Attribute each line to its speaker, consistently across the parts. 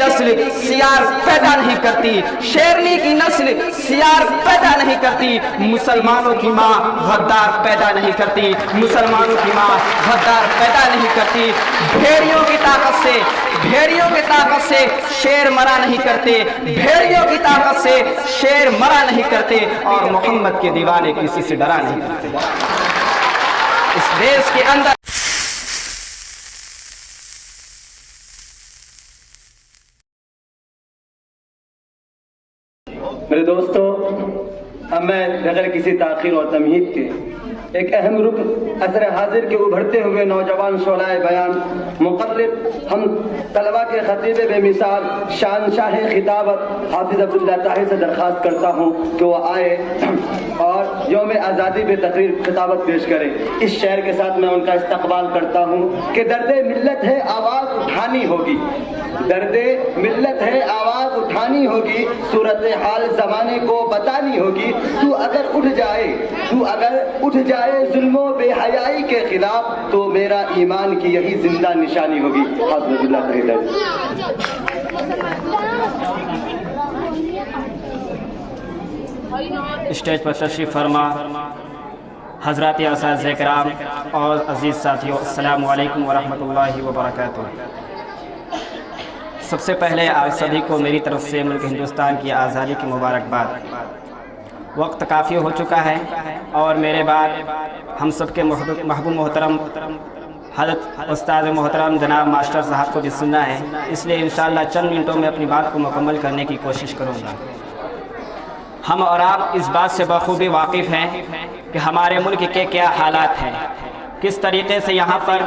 Speaker 1: نسل سیار پیدا نہیں کرتی، شیرنی کی نسل سیار پیدا نہیں کرتی، مسلمانوں کی ماں غدار پیدا نہیں کرتی، مسلمانوں کی ماں غدار پیدا نہیں کرتی۔ بھیڑیوں کی طاقت سے، بھیڑیوں کی طاقت سے شیر مرا نہیں کرتے، بھیڑیوں کی طاقت سے شیر مرا نہیں کرتے، اور محمد کے دیوانے کسی سے ڈرا نہیں کرتے۔ اس دیش کے اندر
Speaker 2: میرے دوستو، اب میں بغیر کسی تاخیر اور تمہید کے ایک اہم رکن عصر حاضر کے ابھرتے ہوئے نوجوان شعلۂ بیان مقلد ہم طلبہ کے خطیب بے مثال شہنشاہ خطابت حافظ عبداللہ طاہر سے درخواست کرتا ہوں کہ وہ آئے اور یوم آزادی پہ تقریر خطابت پیش کریں۔ اس شعر کے ساتھ میں ان کا استقبال کرتا ہوں کہ درد ملت ہے آواز اٹھانی ہوگی، درد ملت ہے آواز اٹھانی ہوگی، صورتحال زمانے کو بتانی ہوگی، تو اگر اٹھ جائے ظلم و بے حیائی کے خلاف تو میرا ایمان کی یہی زندہ نشانی ہوگی۔ حافظ اللہ تعالی۔
Speaker 3: اسٹیج پر تشریف فرما حضرات اساتذہ کرام اور عزیز ساتھیوں، السلام علیکم ورحمۃ اللہ وبرکاتہ۔ سب سے پہلے آپ سبھی کو میری طرف سے ملک ہندوستان کی آزادی کی مبارکباد۔ وقت کافی ہو چکا ہے اور میرے بعد ہم سب کے محبوب محترم حضرت استاد محترم جناب ماسٹر صاحب کو بھی سننا ہے، اس لیے انشاءاللہ چند منٹوں میں اپنی بات کو مکمل کرنے کی کوشش کروں گا۔ ہم اور آپ اس بات سے بخوبی واقف ہیں کہ ہمارے ملک کے کیا حالات ہیں، کس طریقے سے یہاں پر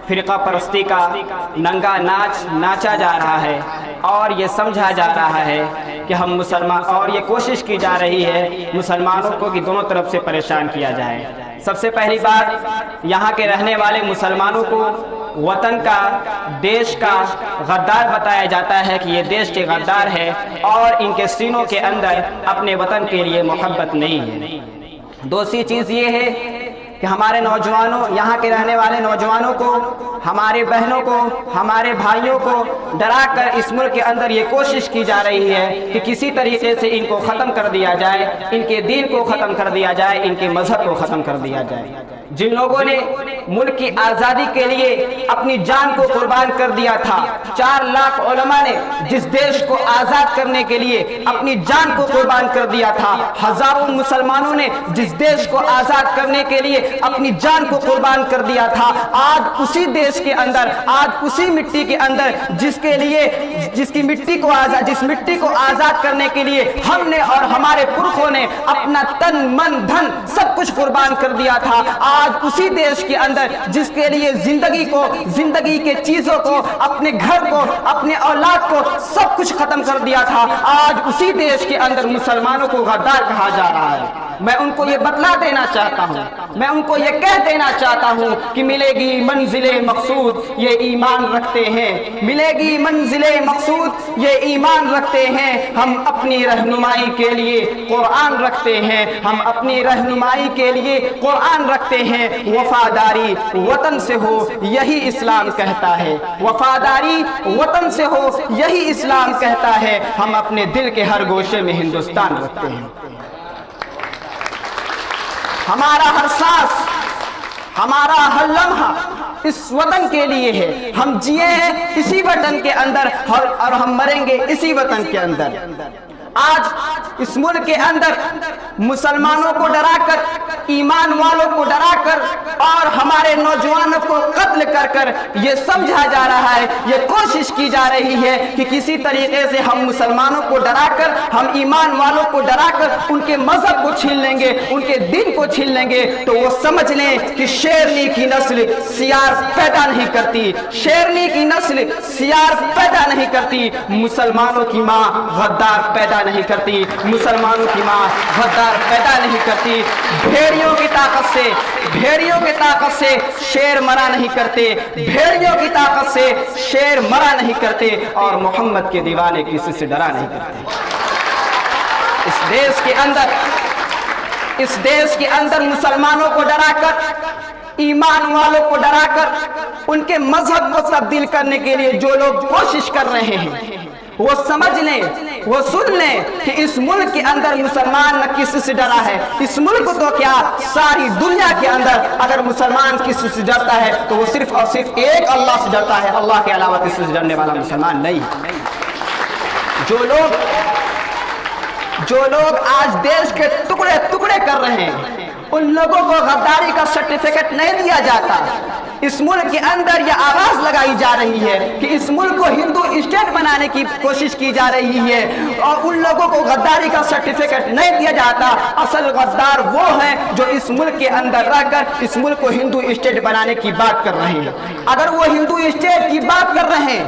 Speaker 3: فرقہ پرستی کا ننگا ناچ ناچا جا رہا ہے، اور یہ سمجھا جا رہا ہے کہ ہم مسلمان، اور یہ کوشش کی جا رہی ہے مسلمانوں کو کہ دونوں طرف سے پریشان کیا جائے۔ سب سے پہلی بات، یہاں کے رہنے والے مسلمانوں کو وطن کا، دیش کا غدار بتایا جاتا ہے کہ یہ دیش کے غدار ہے، اور ان کے سینوں کے اندر اپنے وطن کے لیے محبت نہیں ہے۔ دوسری چیز یہ ہے کہ ہمارے نوجوانوں، یہاں کے رہنے والے نوجوانوں کو، ہمارے بہنوں کو، ہمارے بھائیوں کو ڈرا کر اس ملک کے اندر یہ کوشش کی جا رہی ہے کہ کسی طریقے سے ان کو ختم کر دیا جائے، ان کے دین کو ختم کر دیا جائے، ان کے مذہب کو ختم کر دیا جائے۔ جن لوگوں نے ملک کی آزادی کے لیے اپنی جان کو قربان کر دیا تھا، 4 لاکھ علماء نے جس دیش کو آزاد کرنے کے لیے اپنی جان کو قربان کر دیا تھا، ہزاروں مسلمانوں نے جس دیش کو آزاد کرنے کے لیے اپنی جان کو قربان کر دیا تھا، آج اسی دیش کے اندر، آج اسی مٹی کے اندر جس مٹی کو آزاد کرنے کے لیے ہم نے اور ہمارے پرخوں نے اپنا تن من دھن سب کچھ قربان کر دیا تھا، آج اسی دیش کے اندر جس کے لیے زندگی کے چیزوں کو، اپنے گھر کو، اپنے اولاد کو سب کچھ ختم کر دیا تھا، آج اسی دیش کے اندر مسلمانوں کو غدار کہا جا رہا ہے۔ میں ان کو یہ بتلا دینا چاہتا ہوں، میں ان کو یہ کہہ دینا چاہتا ہوں کہ ملے گی منزل مقصود یہ ایمان رکھتے ہیں، ملے گی منزل مقصود یہ ایمان رکھتے ہیں، ہم اپنی رہنمائی کے لیے قرآن رکھتے ہیں، ہم اپنی رہنمائی کے لیے قرآن رکھتے ہیں۔ وفاداری وطن سے ہو یہی اسلام کہتا ہے، وفاداری وطن سے ہو یہی اسلام کہتا ہے، ہم اپنے دل کے ہر گوشے میں ہندوستان رکھتے ہیں۔ ہمارا ہر سانس، ہمارا ہر لمحہ اس وطن کے لیے ہے، ہم جیے ہیں اسی وطن کے اندر اور ہم مریں گے اسی وطن کے اندر۔ آج اس ملک کے اندر مسلمانوں کو ڈرا کر، ایمان والوں کو ڈرا کر اور ہمارے نوجوانوں کو قتل کر کر یہ سمجھا جا رہا ہے، یہ کوشش کی جا رہی ہے کہ کسی طریقے سے ہم مسلمانوں کو ڈرا کر، ہم ایمان والوں کو ڈرا کر ان کے مذہب کو چھین لیں گے، ان کے دین کو چھین لیں گے، تو وہ سمجھ لیں کہ شیرنی کی نسل سیار پیدا نہیں کرتی، شیرنی کی نسل سیار پیدا نہیں کرتی، مسلمانوں کی ماں غدار پیدا نہیں کرتی، مسلمانوں کی ماں غدار پیدا نہیں کرتی۔ بھیڑیوں کی طاقت سے شیر مرا نہیں کرتے، بھیڑیوں کی طاقت سے شیر مرا نہیں کرتے، اور محمد کے دیوانے کسی سے ڈرا نہیں کرتے۔ اس دیش کے اندر مسلمانوں کو ڈرا کر، ایمان والوں کو ڈرا کر ان کے مذہب کو تبدیل کرنے کے لیے جو لوگ کوشش کر رہے ہیں،
Speaker 1: وہ سمجھ لیں, وہ سن لیں کہ اس ملک کے اندر مسلمان نہ کسی سے ڈرا ہے. اس ملک تو کیا ساری دنیا کے اندر اگر مسلمان کسی سے ڈرتا ہے تو وہ صرف اور صرف ایک اللہ سے ڈرتا ہے, اللہ کے علاوہ کسی سے ڈرنے والا مسلمان نہیں. جو لوگ آج دیش کے ٹکڑے ٹکڑے کر رہے ہیں, ان لوگوں کو غداری کا سرٹیفکیٹ نہیں دیا جاتا. اس ملک کے اندر یہ آواز لگائی جا رہی ہے کہ اس ملک کو ہندو اسٹیٹ بنانے کی کوشش کی جا رہی ہے, اور ان لوگوں کو غداری کا سرٹیفکیٹ نہیں دیا جاتا. اصل غدار وہ ہیں جو اس ملک کے اندر رہ کر اس ملک کو ہندو اسٹیٹ بنانے کی بات کر رہے ہیں. اگر وہ ہندو اسٹیٹ کی بات کر رہے ہیں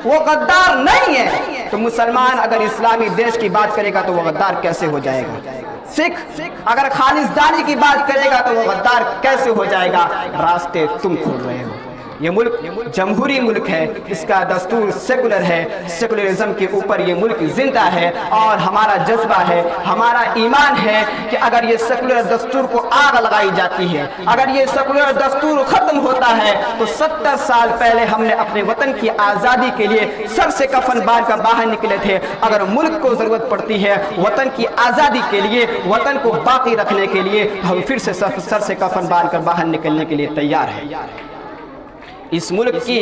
Speaker 1: وہ غدار نہیں ہے, تو مسلمان اگر اسلامی دیش کی بات کرے گا تو وہ غدار کیسے ہو جائے گا؟ سکھ اگر خالصدانی کی بات کرے گا تو وہ غدار کیسے ہو جائے گا؟ راستے تم کھول رہے ہو. یہ ملک جمہوری ملک ہے, اس کا دستور سیکولر ہے, سیکولرزم کے اوپر یہ ملک زندہ ہے, اور ہمارا جذبہ ہے, ہمارا ایمان ہے کہ اگر یہ سیکولر دستور کو آگ لگائی جاتی ہے, اگر یہ سیکولر دستور ختم ہوتا ہے تو 70 سال پہلے ہم نے اپنے وطن کی آزادی کے لیے سر سے کفن باندھ کر باہر نکلے تھے. اگر ملک کو ضرورت پڑتی ہے وطن کی آزادی کے لیے, وطن کو باقی رکھنے کے لیے, ہم پھر سے سر سے کفن باندھ کر باہر نکلنے کے لیے تیار ہیں. اس ملک کی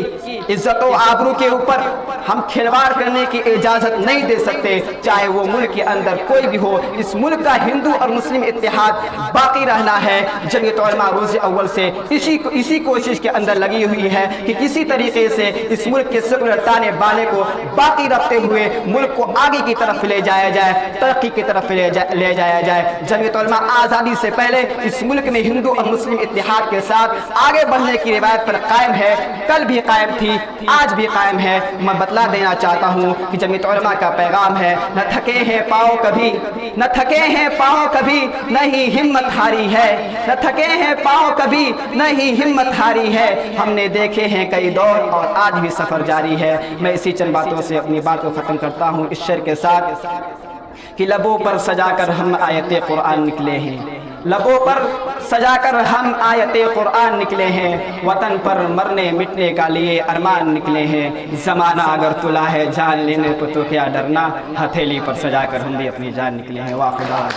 Speaker 1: عزت و آبرو کے اوپر ہم کھلواڑ کرنے کی اجازت نہیں دے سکتے, چاہے وہ ملک کے اندر کوئی بھی ہو. اس ملک کا ہندو اور مسلم اتحاد باقی رہنا ہے. جمعیت علماء روز اول سے اسی کوشش کے اندر لگی ہوئی ہے کہ کسی طریقے سے اس ملک کے سیکولر تانے بانے کو باقی رکھتے ہوئے ملک کو آگے کی طرف لے جایا جائے, ترقی کی طرف لے جایا جائے. جمعیت علماء آزادی سے پہلے اس ملک میں ہندو اور مسلم اتحاد کے ساتھ آگے بڑھنے کی روایت پر قائم ہے, کل بھی قائم تھی, آج بھی قائم ہے. میں بتلا دینا چاہتا ہوں کہ جمعیت علماء کا پیغام ہے, نہ تھکے ہیں پاؤں کبھی, نہ تھکے ہیں پاؤں کبھی, نہیں ہمت ہاری ہے, نہ تھکے ہیں پاؤں کبھی, نہیں ہمت ہاری ہے. ہم نے دیکھے ہیں کئی دور اور آج بھی سفر جاری ہے. میں اسی چند باتوں سے اپنی بات کو ختم کرتا ہوں اس شعر کے ساتھ کہ لبوں پر سجا کر ہم آیت قرآن نکلے ہیں, لبوں پر سجا کر ہم آیت قرآن نکلے ہیں, وطن پر مرنے مٹنے کا لیے ارمان نکلے ہیں. زمانہ اگر تلا ہے جان لینے کو تو کیا ڈرنا, ہتھیلی پر سجا کر ہم بھی اپنی جان نکلے ہیں. واقعہ